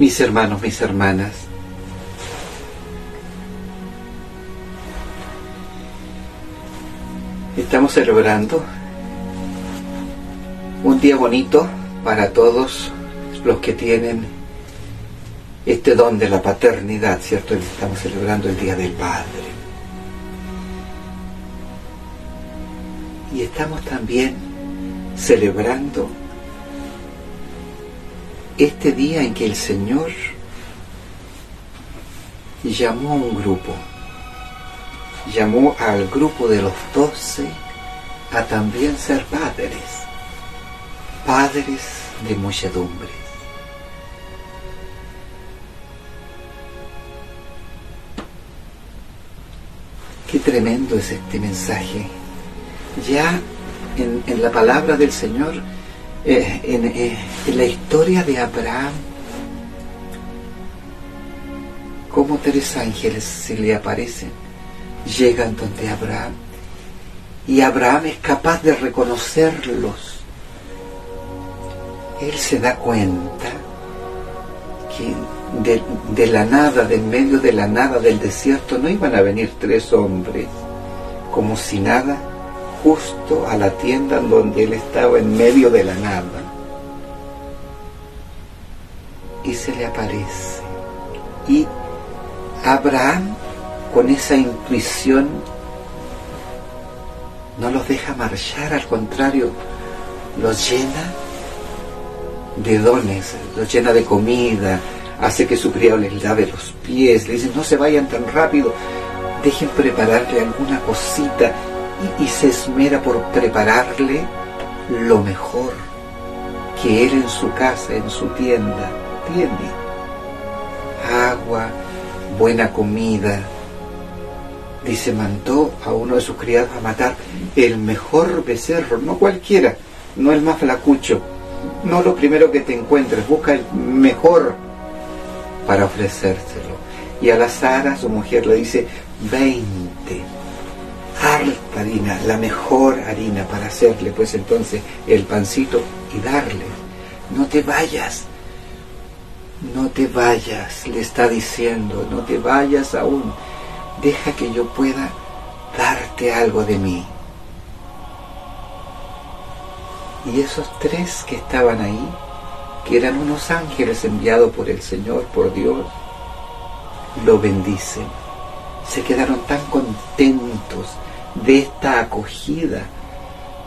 Mis hermanos, mis hermanas, estamos celebrando un día bonito para todos los que tienen este don de la paternidad, ¿cierto? Estamos celebrando el Día del Padre. Y estamos también celebrando este día en que el Señor llamó a un grupo, llamó al grupo de los 12 a también ser padres de muchedumbres. Qué tremendo es este mensaje. Ya en la palabra del Señor, en la historia de Abraham, como 3 ángeles se le aparecen, llegan donde Abraham, y Abraham es capaz de reconocerlos. Él se da cuenta que de la nada, de en medio de la nada del desierto, no iban a venir 3 hombres como si nada, justo a la tienda en donde él estaba en medio de la nada, y se le aparece. Y Abraham, con esa intuición, no los deja marchar, al contrario, los llena de dones, los llena de comida, hace que su criado les lave los pies, le dice: no se vayan tan rápido, dejen prepararle alguna cosita, y se esmera por prepararle lo mejor que él en su casa, en su tienda, tiene: agua, buena comida. Dice, mandó a uno de sus criados a matar el mejor becerro, no cualquiera, no el más flacucho, no lo primero que te encuentres, busca el mejor para ofrecérselo. Y a la Sara, su mujer, le dice 20, harta harina, la mejor harina para hacerle pues entonces el pancito y darle. No te vayas, le está diciendo, no te vayas aún, deja que yo pueda darte algo de mí. Y esos 3 que estaban ahí, que eran unos ángeles enviados por el Señor, por Dios, lo bendicen. Se quedaron tan contentos de esta acogida,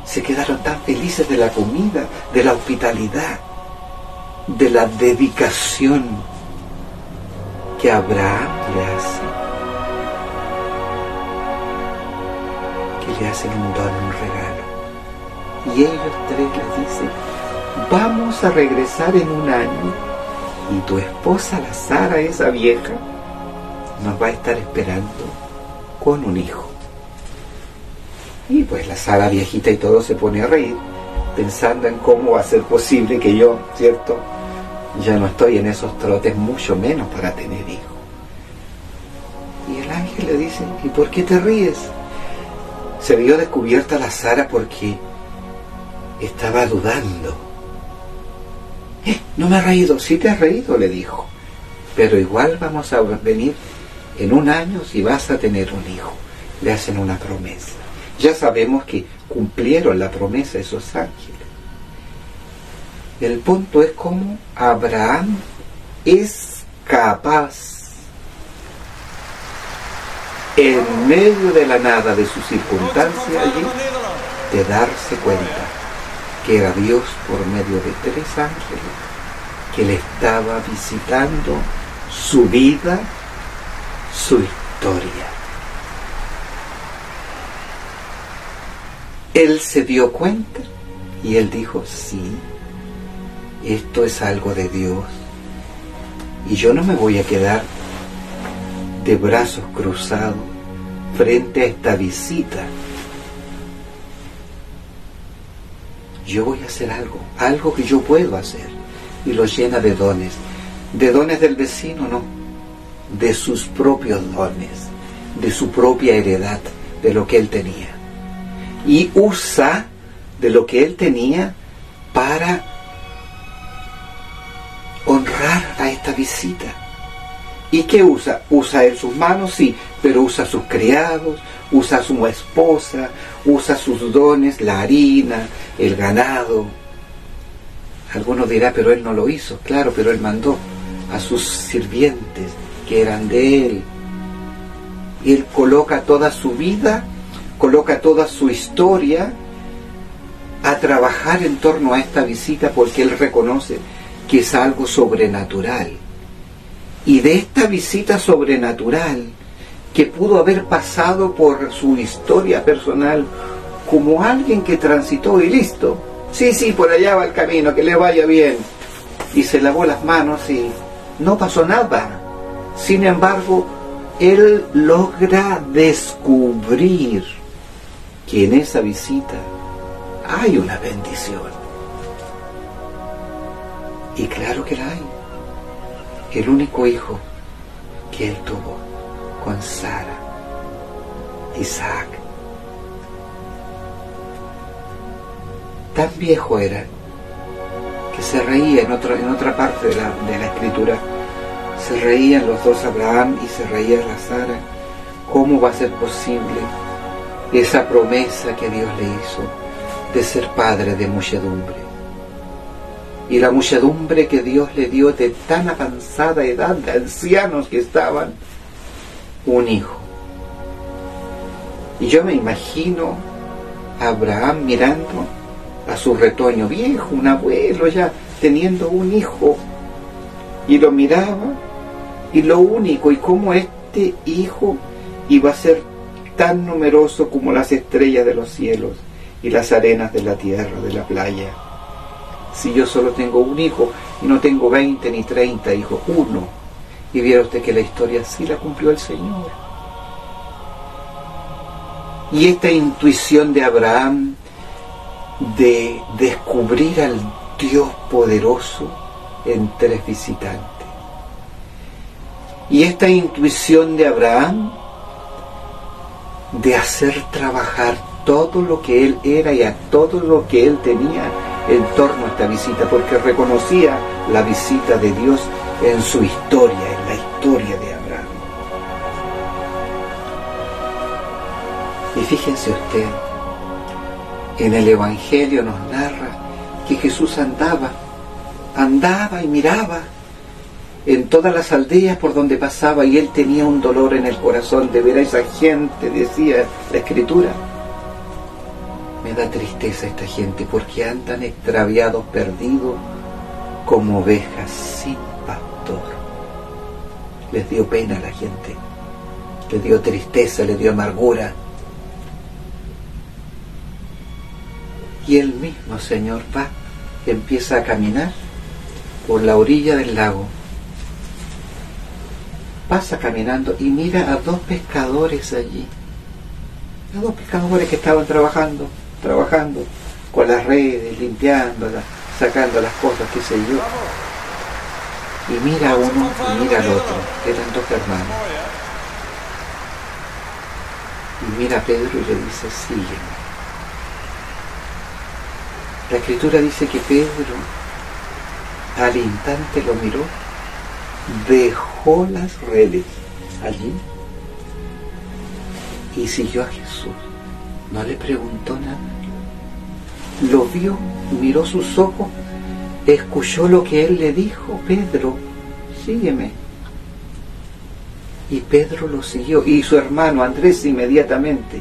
se quedaron tan felices de la comida, de la hospitalidad, de la dedicación que Abraham le hace, que le hacen un don, un regalo. Y ellos 3 les dicen: vamos a regresar en 1 año y tu esposa, la Sara, esa vieja, nos va a estar esperando con un hijo. Y pues la Sara viejita y todo se pone a reír, pensando en cómo va a ser posible que yo, ¿cierto?, ya no estoy en esos trotes, mucho menos para tener hijos. Y el ángel le dice: ¿y por qué te ríes? Se vio descubierta la Sara porque estaba dudando. No me he reído. Sí te has reído, le dijo, pero igual vamos a venir en 1 año y vas a tener un hijo. Le hacen una promesa. Ya sabemos que cumplieron la promesa esos ángeles. El punto es cómo Abraham es capaz, en medio de la nada de su circunstancia allí, de darse cuenta que era Dios por medio de 3 ángeles que le estaba visitando su vida, su historia. Él se dio cuenta y él dijo: sí, esto es algo de Dios y yo no me voy a quedar de brazos cruzados frente a esta visita. Yo voy a hacer algo que yo puedo hacer. Y lo llena de dones del vecino, no, de sus propios dones, de su propia heredad, de lo que él tenía. Y usa de lo que él tenía para honrar a esta visita. ¿Y qué usa? Usa él sus manos, sí, pero usa sus criados, usa a su esposa, usa sus dones, la harina, el ganado. Algunos dirán, pero él no lo hizo. Claro, pero él mandó a sus sirvientes que eran de él. Y él coloca toda su vida, coloca toda su historia a trabajar en torno a esta visita, porque él reconoce que es algo sobrenatural. Y de esta visita sobrenatural, que pudo haber pasado por su historia personal como alguien que transitó y listo, sí, por allá va el camino, que le vaya bien, y se lavó las manos y no pasó nada. Sin embargo, él logra descubrir que en esa visita hay una bendición. Y claro que la hay. El único hijo que él tuvo con Sara, Isaac, tan viejo era que se reía en otra parte de la escritura. Se reían los dos, Abraham, y se reía la Sara. ¿Cómo va a ser posible esa promesa que Dios le hizo de ser padre de muchedumbre? Y la muchedumbre que Dios le dio de tan avanzada edad, de ancianos que estaban, un hijo. Y yo me imagino a Abraham mirando a su retoño viejo, un abuelo ya teniendo un hijo, y lo miraba, y lo único, y cómo este hijo iba a ser tan numeroso como las estrellas de los cielos y las arenas de la tierra, de la playa. Si yo solo tengo un hijo, y no tengo 20 ni 30 hijos, uno. Y viera usted que la historia sí la cumplió el Señor. Y esta intuición de Abraham de descubrir al Dios poderoso en 3 visitantes. Y esta intuición de Abraham de hacer trabajar todo lo que él era y a todo lo que él tenía en torno a esta visita, porque reconocía la visita de Dios en su historia, en la historia de Abraham. Y fíjense usted, en el Evangelio nos narra que Jesús andaba y miraba en todas las aldeas por donde pasaba, y él tenía un dolor en el corazón de ver a esa gente, decía la Escritura. Me da tristeza esta gente porque andan extraviados, perdidos, como ovejas sin pastor. Les dio pena a la gente, les dio tristeza, les dio amargura. Y el mismo Señor va, empieza a caminar por la orilla del lago. Pasa caminando y mira a 2 pescadores allí. A 2 pescadores que estaban trabajando con las redes, limpiándolas, sacando las cosas, qué sé yo. Y mira a uno y mira al otro. Eran 2 hermanos. Y mira a Pedro y le dice, sígueme. La Escritura dice que Pedro al instante lo miró, dejó las redes allí y siguió a Jesús. No le preguntó nada. Lo vio, miró sus ojos, escuchó lo que él le dijo: Pedro, sígueme. Y Pedro lo siguió, y su hermano Andrés inmediatamente,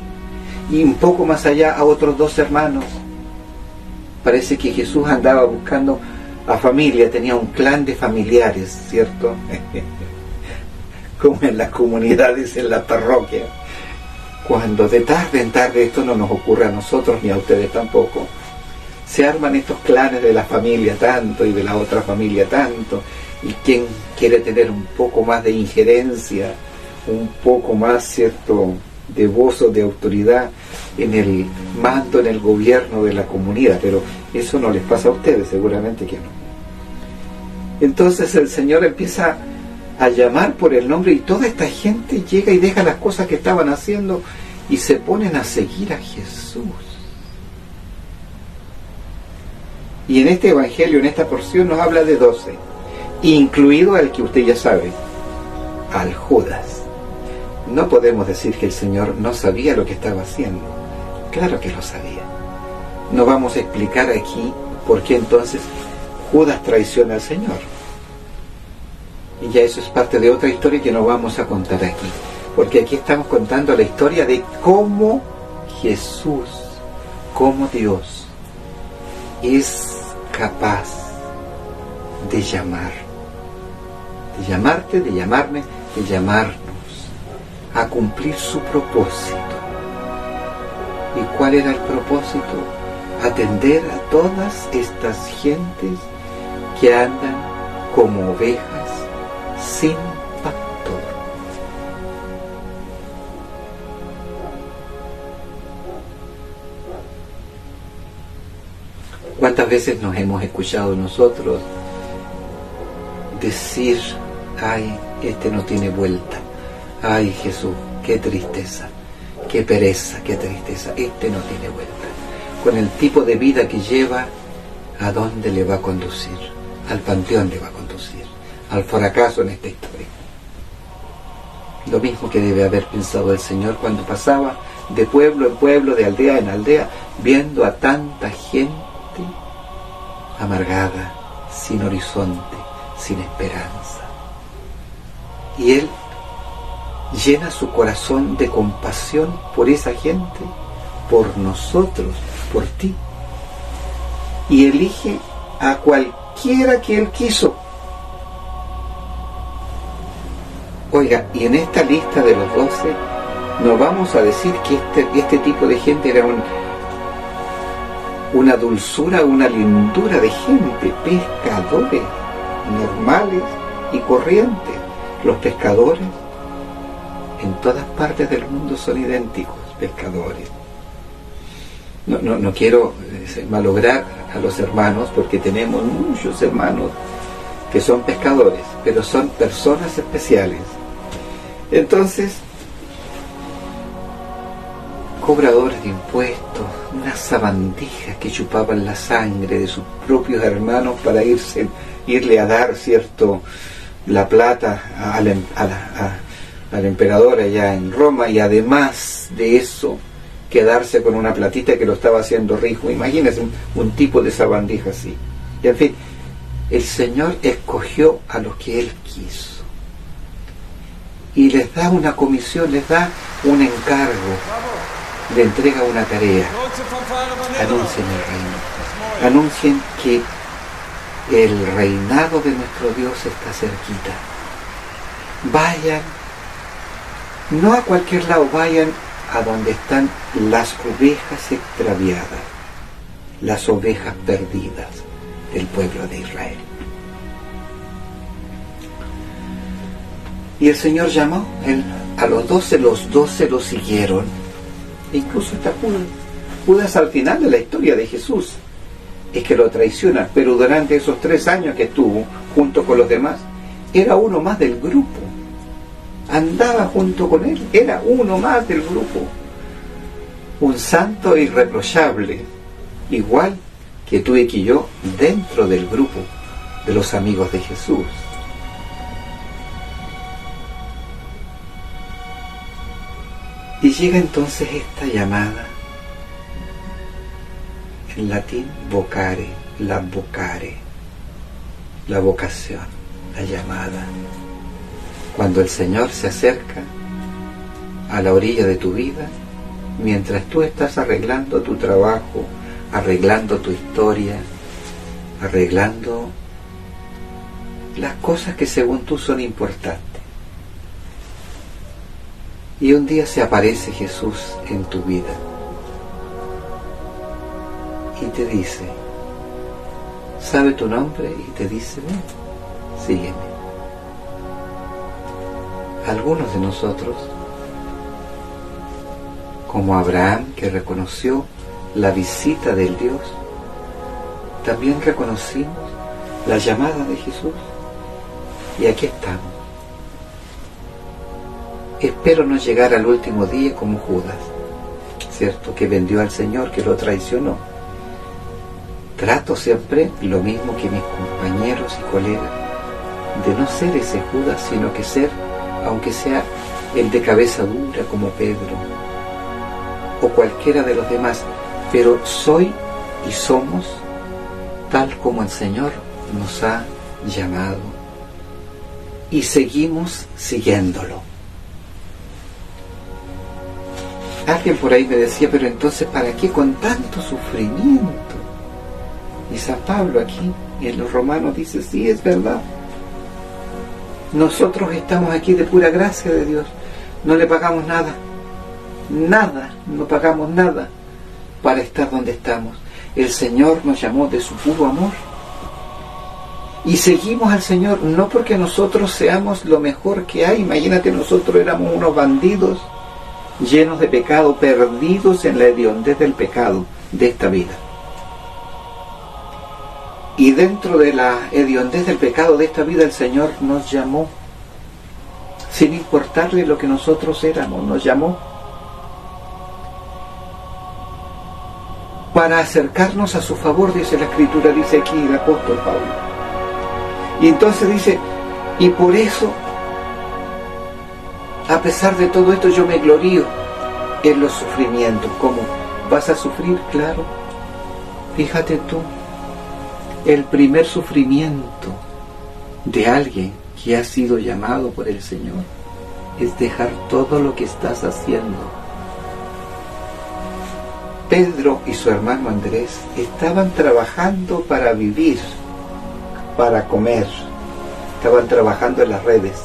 y un poco más allá a otros 2 hermanos. Parece que Jesús andaba buscando a familia, tenía un clan de familiares, ¿cierto? Como en las comunidades, en la parroquia. Cuando de tarde en tarde, esto no nos ocurre a nosotros ni a ustedes tampoco, se arman estos clanes de la familia tanto y de la otra familia tanto, y quien quiere tener un poco más de injerencia, un poco más, ¿cierto?, de voz o de autoridad en el mando, en el gobierno de la comunidad. Pero eso no les pasa a ustedes, seguramente que no. Entonces el Señor empieza a llamar por el nombre, y toda esta gente llega y deja las cosas que estaban haciendo y se ponen a seguir a Jesús. Y en este evangelio, en esta porción, nos habla de 12. incluido al que usted ya sabe, al Judas. No podemos decir que el Señor no sabía lo que estaba haciendo. Claro que lo sabía. No vamos a explicar aquí por qué entonces Judas traiciona al Señor. Y ya eso es parte de otra historia que no vamos a contar aquí. Porque aquí estamos contando la historia de cómo Jesús, cómo Dios, es capaz de llamar, de llamarte, de llamarme, de llamarnos a cumplir su propósito. ¿Y cuál era el propósito? Atender a todas estas gentes que andan como ovejas sin pastor. ¿Cuántas veces nos hemos escuchado nosotros decir, ay, este no tiene vuelta, ay Jesús, qué tristeza, qué pereza, qué tristeza, este no tiene vuelta? Con el tipo de vida que lleva, ¿a dónde le va a conducir? Al panteón le va a conducir, al fracaso en esta historia. Lo mismo que debe haber pensado el Señor cuando pasaba de pueblo en pueblo, de aldea en aldea, viendo a tanta gente amargada, sin horizonte, sin esperanza. Y Él llena su corazón de compasión por esa gente, por nosotros, por ti, y elige a cualquiera que Él quiso. Oiga, y en esta lista de los 12 no vamos a decir que este tipo de gente era una dulzura, una lindura de gente, pescadores normales y corrientes. Los pescadores en todas partes del mundo son idénticos, pescadores. No quiero malograr a los hermanos, porque tenemos muchos hermanos que son pescadores, pero son personas especiales. Entonces, cobradores de impuestos, unas sabandijas que chupaban la sangre de sus propios hermanos para irle a dar, cierto, la plata al emperador allá en Roma, y además de eso quedarse con una platita que lo estaba haciendo rico. Imagínense un tipo de sabandija así. Y en fin, el Señor escogió a los que Él quiso y les da una comisión, les da un encargo, le entrega una tarea. Anuncien el reino, anuncien que el reinado de nuestro Dios está cerquita. Vayan, no a cualquier lado, vayan a donde están las ovejas extraviadas, las ovejas perdidas del pueblo de Israel. Y el Señor llamó a los 12 lo siguieron. E incluso está Judas al final de la historia de Jesús es que lo traiciona, pero durante esos 3 años que estuvo junto con los demás, era uno más del grupo. Andaba junto con él, era uno más del grupo. Un santo irreprochable, igual que tú y que yo, dentro del grupo de los amigos de Jesús. Y llega entonces esta llamada, en latín vocare, la vocación, la llamada. Cuando el Señor se acerca a la orilla de tu vida, mientras tú estás arreglando tu trabajo, arreglando tu historia, arreglando las cosas que según tú son importantes. Y un día se aparece Jesús en tu vida y te dice, sabe tu nombre, y te dice, ven, sígueme. Algunos de nosotros, como Abraham, que reconoció la visita del Dios, también reconocimos la llamada de Jesús, y aquí estamos. Espero no llegar al último día como Judas, ¿cierto?, que vendió al Señor, que lo traicionó. Trato siempre lo mismo que mis compañeros y colegas, de no ser ese Judas, sino que ser, aunque sea el de cabeza dura como Pedro o cualquiera de los demás, pero soy y somos tal como el Señor nos ha llamado y seguimos siguiéndolo. Alguien por ahí me decía, pero entonces ¿para qué con tanto sufrimiento? Y San Pablo aquí en los Romanos dice, sí, es verdad. Nosotros estamos aquí de pura gracia de Dios, no le pagamos nada, no pagamos nada para estar donde estamos. El Señor nos llamó de su puro amor y seguimos al Señor no porque nosotros seamos lo mejor que hay. Imagínate, nosotros éramos unos bandidos llenos de pecado, perdidos en la hediondez del pecado de esta vida. Y dentro de la hediondez del pecado de esta vida, el Señor nos llamó, sin importarle lo que nosotros éramos, nos llamó para acercarnos a su favor, dice la Escritura, dice aquí el apóstol Pablo. Y entonces dice, y por eso, a pesar de todo esto, yo me glorío en los sufrimientos. ¿Cómo? ¿Vas a sufrir? Claro. Fíjate tú, el primer sufrimiento de alguien que ha sido llamado por el Señor es dejar todo lo que estás haciendo. Pedro y su hermano Andrés estaban trabajando para vivir, para comer, estaban trabajando en las redes.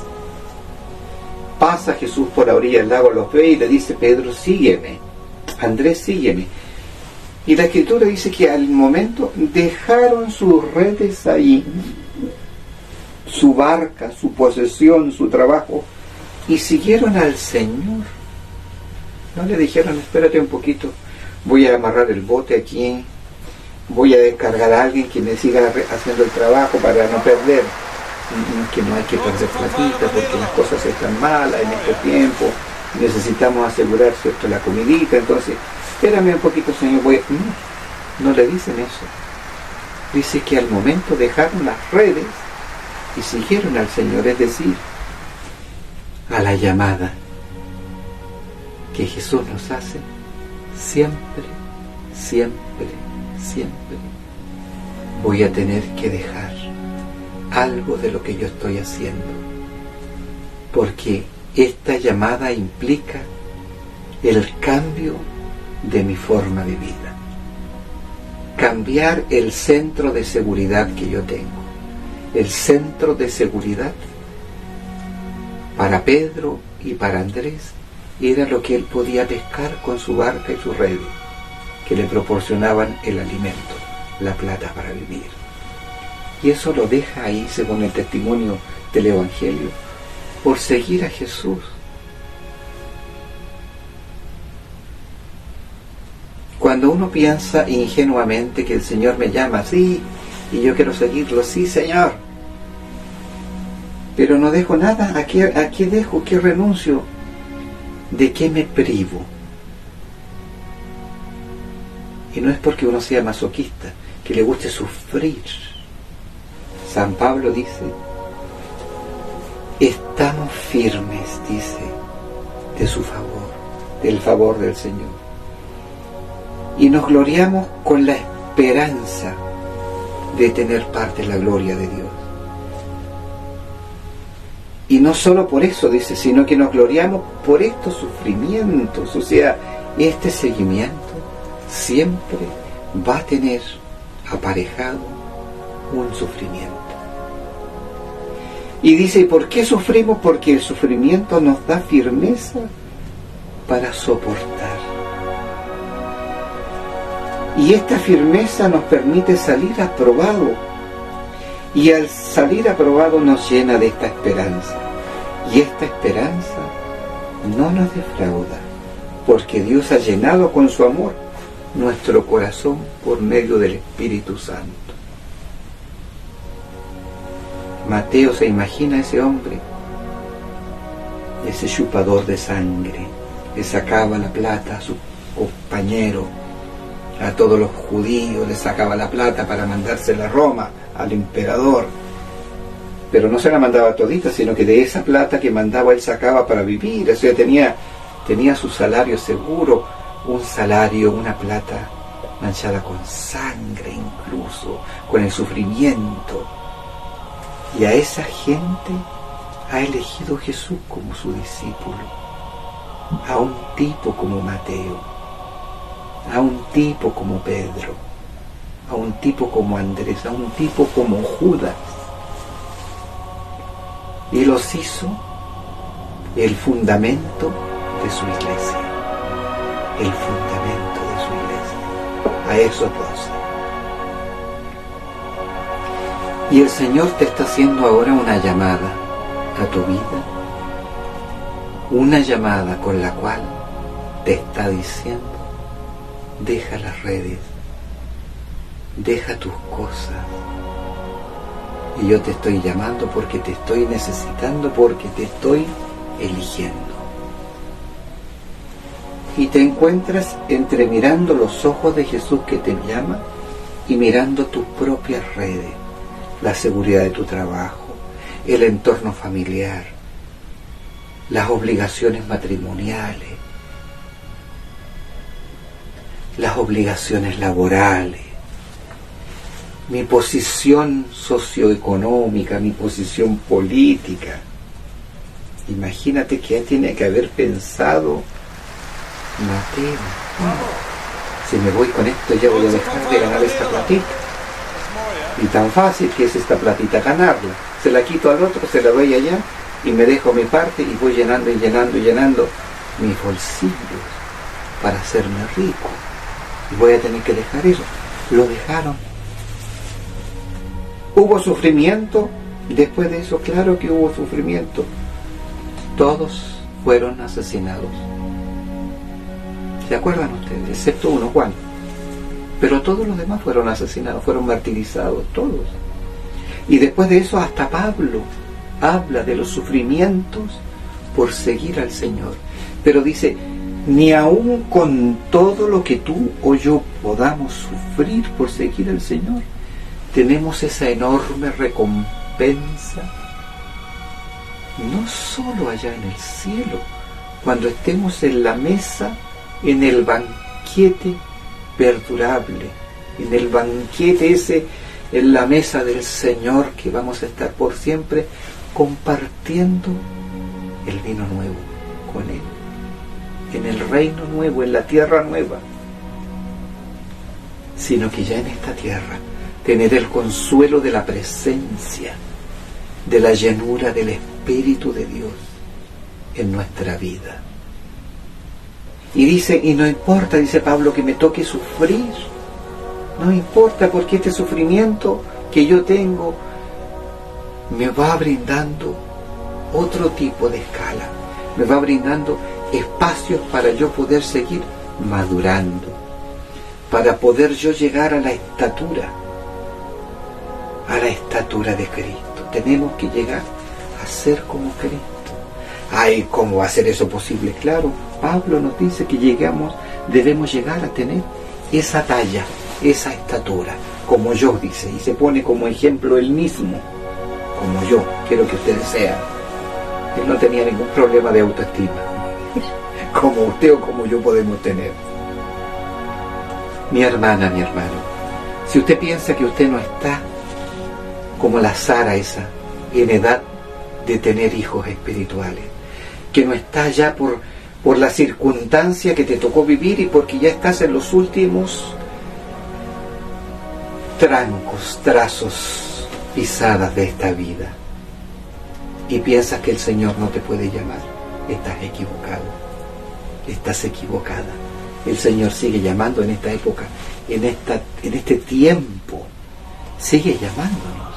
Pasa Jesús por la orilla del lago, los ve y le dice, Pedro, sígueme, Andrés, sígueme. Y la Escritura dice que al momento dejaron sus redes ahí, su barca, su posesión, su trabajo, y siguieron al Señor. No le dijeron, espérate un poquito, voy a amarrar el bote aquí, voy a descargar a alguien que me siga haciendo el trabajo para no perder, que no hay que perder platita porque las cosas están malas en este tiempo, necesitamos asegurar, ¿cierto?, la comidita, entonces espérame un poquito, Señor, no le dicen eso. Dice que al momento dejaron las redes y siguieron al Señor, es decir, a la llamada que Jesús nos hace siempre, siempre, siempre. Voy a tener que dejar algo de lo que yo estoy haciendo, porque esta llamada implica el cambio de mi forma de vida, cambiar el centro de seguridad que yo tengo. El centro de seguridad para Pedro y para Andrés era lo que él podía pescar con su barca y su red, que le proporcionaban el alimento, la plata para vivir. Y eso lo deja ahí, según el testimonio del Evangelio, por seguir a Jesús. Cuando uno piensa ingenuamente que el Señor me llama, sí, y yo quiero seguirlo, sí, Señor, pero no dejo nada, ¿a qué dejo? ¿Qué renuncio? ¿De qué me privo? Y no es porque uno sea masoquista, que le guste sufrir. San Pablo dice, estamos firmes, dice, de su favor, del favor del Señor. Y nos gloriamos con la esperanza de tener parte en la gloria de Dios. Y no solo por eso, dice, sino que nos gloriamos por estos sufrimientos. O sea, este seguimiento siempre va a tener aparejado un sufrimiento. Y dice, ¿y por qué sufrimos? Porque el sufrimiento nos da firmeza para soportar. Y esta firmeza nos permite salir aprobado. Y al salir aprobado nos llena de esta esperanza. Y esta esperanza no nos defrauda, porque Dios ha llenado con su amor nuestro corazón por medio del Espíritu Santo. Mateo se imagina a ese hombre, ese chupador de sangre, que sacaba la plata a su compañero, a todos los judíos, le sacaba la plata para mandársela a Roma, al emperador. pero no se la mandaba todita, sino que de esa plata que mandaba él sacaba para vivir. O sea, tenía su salario seguro, un salario, una plata manchada con sangre, incluso con el sufrimiento. Y a esa gente ha elegido Jesús como su discípulo, a un tipo como Mateo, a un tipo como Pedro, a un tipo como Andrés, a un tipo como Judas. Y los hizo el fundamento de su iglesia, el fundamento de su iglesia, a esos 12. Y el Señor te está haciendo ahora una llamada a tu vida, una llamada con la cual te está diciendo: deja las redes, deja tus cosas, y yo te estoy llamando porque te estoy necesitando, porque te estoy eligiendo. Y te encuentras entre mirando los ojos de Jesús que te llama y mirando tus propias redes, la seguridad de tu trabajo, el entorno familiar, las obligaciones matrimoniales, las obligaciones laborales, mi posición socioeconómica, mi posición política. Imagínate que tiene que haber pensado Mateo: si me voy con esto ya voy a dejar de ganar esta platita. Y tan fácil que es esta platita ganarla. Se la quito al otro, se la doy allá y me dejo mi parte y voy llenando y llenando y llenando mis bolsillos para hacerme rico. Y voy a tener que dejar eso. Lo dejaron. ¿Hubo sufrimiento? Después de eso, claro que hubo sufrimiento. Todos fueron asesinados. ¿Se acuerdan ustedes? Excepto uno, Juan. Pero todos los demás fueron asesinados, fueron martirizados, todos. Y después de eso hasta Pablo habla de los sufrimientos por seguir al Señor. Pero dice: ni aun con todo lo que tú o yo podamos sufrir por seguir al Señor, tenemos esa enorme recompensa, no solo allá en el cielo, cuando estemos en la mesa, en el banquete perdurable, en el banquete ese, en la mesa del Señor, que vamos a estar por siempre compartiendo el vino nuevo con Él, en el reino nuevo, en la tierra nueva, sino que ya en esta tierra tener el consuelo de la presencia, de la llenura del Espíritu de Dios en nuestra vida. Y dice, y no importa, dice Pablo, que me toque sufrir, no importa, porque este sufrimiento que yo tengo me va brindando otro tipo de escala, me va brindando espacios para yo poder seguir madurando, para poder yo llegar a la estatura de Cristo. Tenemos que llegar a ser como Cristo. Ay, ¿cómo va a ser eso posible? Claro, Pablo nos dice que debemos llegar a tener esa talla, esa estatura, como yo, dice, y se pone como ejemplo él mismo, como yo quiero que ustedes sean. Él no tenía ningún problema de autoestima, como usted o como yo podemos tener. Mi hermana, mi hermano, si usted piensa que usted no está como la Sara esa, en edad de tener hijos espirituales, que no está ya por la circunstancia que te tocó vivir y porque ya estás en los últimos trancos, trazos, pisadas de esta vida, y piensas que el Señor no te puede llamar, estás equivocado, estás equivocada. El Señor sigue llamando en esta época, en este tiempo, sigue llamándonos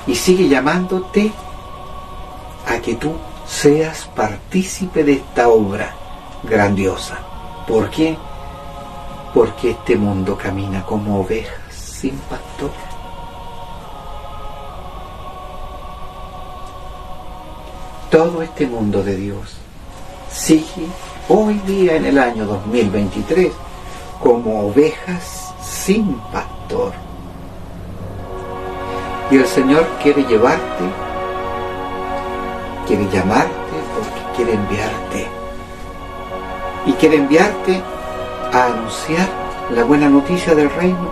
y sigue llamándote a que tú seas partícipe de esta obra grandiosa. ¿Por qué? Porque este mundo camina como ovejas sin pastor. Todo este mundo de Dios sigue hoy día, en el año 2023, como ovejas sin pastor. Y el Señor quiere llevarte quiere llamarte porque quiere enviarte. Y quiere enviarte a anunciar la buena noticia del reino.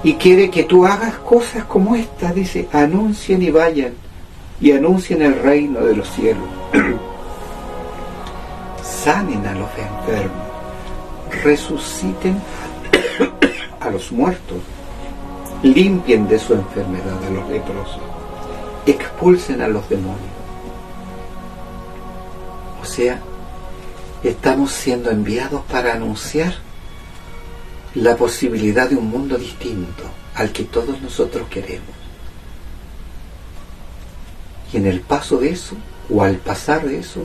Y quiere que tú hagas cosas como esta, dice, anuncien y vayan, y anuncien el reino de los cielos. Sanen a los enfermos, resuciten a los muertos, limpien de su enfermedad a los leprosos, expulsen a los demonios. O sea, estamos siendo enviados para anunciar la posibilidad de un mundo distinto al que todos nosotros queremos. Y en el paso de eso, o al pasar de eso,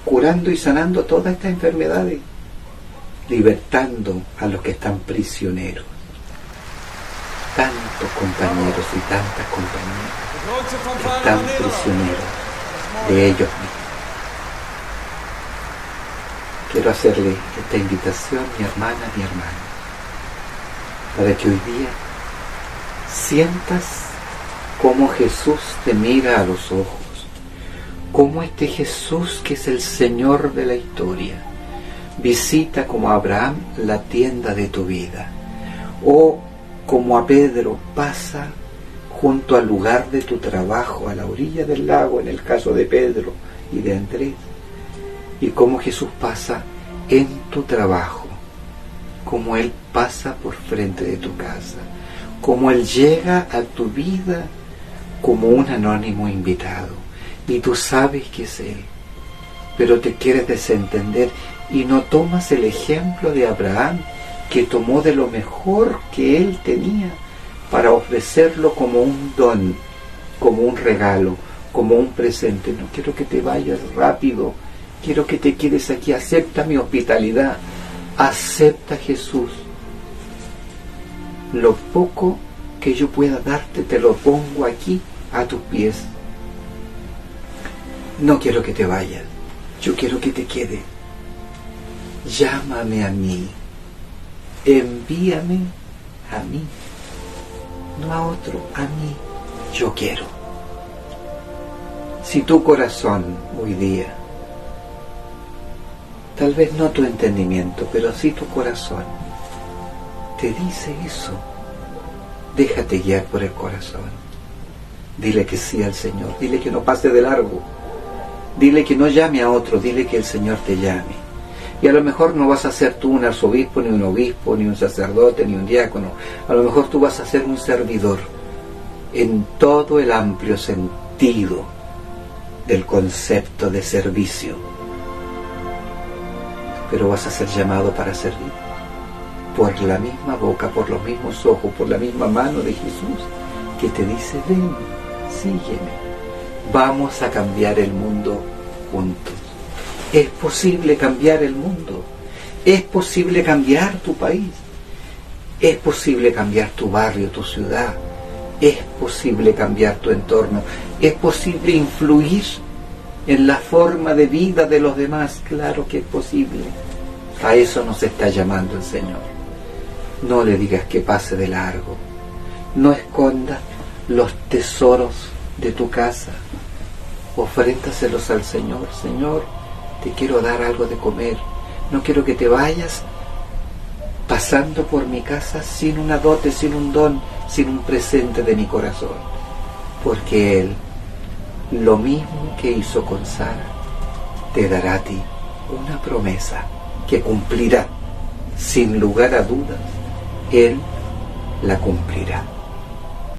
curando y sanando todas estas enfermedades, libertando a los que están prisioneros. Tantos compañeros y tantas compañeras están prisioneros de ellos mismos. Quiero hacerle esta invitación, mi hermana, para que hoy día sientas cómo Jesús te mira a los ojos, cómo este Jesús, que es el Señor de la historia, visita como a Abraham la tienda de tu vida, o como a Pedro pasa junto al lugar de tu trabajo, a la orilla del lago, en el caso de Pedro y de Andrés, y cómo Jesús pasa en tu trabajo, como Él pasa por frente de tu casa, como Él llega a tu vida como un anónimo invitado, y tú sabes que es Él, pero te quieres desentender y no tomas el ejemplo de Abraham, que tomó de lo mejor que él tenía para ofrecerlo como un don, como un regalo, como un presente. No quiero que te vayas rápido, quiero que te quedes aquí. Acepta mi hospitalidad, acepta Jesús. Lo poco que yo pueda darte te lo pongo aquí a tus pies. No quiero que te vayas, yo quiero que te quedes. Llámame a mí, envíame a mí, no a otro, a mí. Yo quiero. Si tu corazón hoy día, tal vez no tu entendimiento, pero sí tu corazón, te dice eso, déjate guiar por el corazón. Dile que sí al Señor, dile que no pase de largo, dile que no llame a otro, dile que el Señor te llame. Y a lo mejor no vas a ser tú un arzobispo, ni un obispo, ni un sacerdote, ni un diácono. A lo mejor tú vas a ser un servidor en todo el amplio sentido del concepto de servicio. Pero vas a ser llamado para servir por la misma boca, por los mismos ojos, por la misma mano de Jesús, que te dice: ven, sígueme. Vamos a cambiar el mundo juntos. Es posible cambiar el mundo, es posible cambiar tu país, es posible cambiar tu barrio, tu ciudad, es posible cambiar tu entorno, es posible influir en la forma de vida de los demás. Claro que es posible. A eso nos está llamando el Señor. No le digas que pase de largo, no escondas los tesoros de tu casa, ofréntaselos al Señor. Señor, te quiero dar algo de comer, no quiero que te vayas pasando por mi casa sin una dote, sin un don, sin un presente de mi corazón, porque Él, lo mismo que hizo con Sara, te dará a ti una promesa que cumplirá, sin lugar a dudas. Él la cumplirá.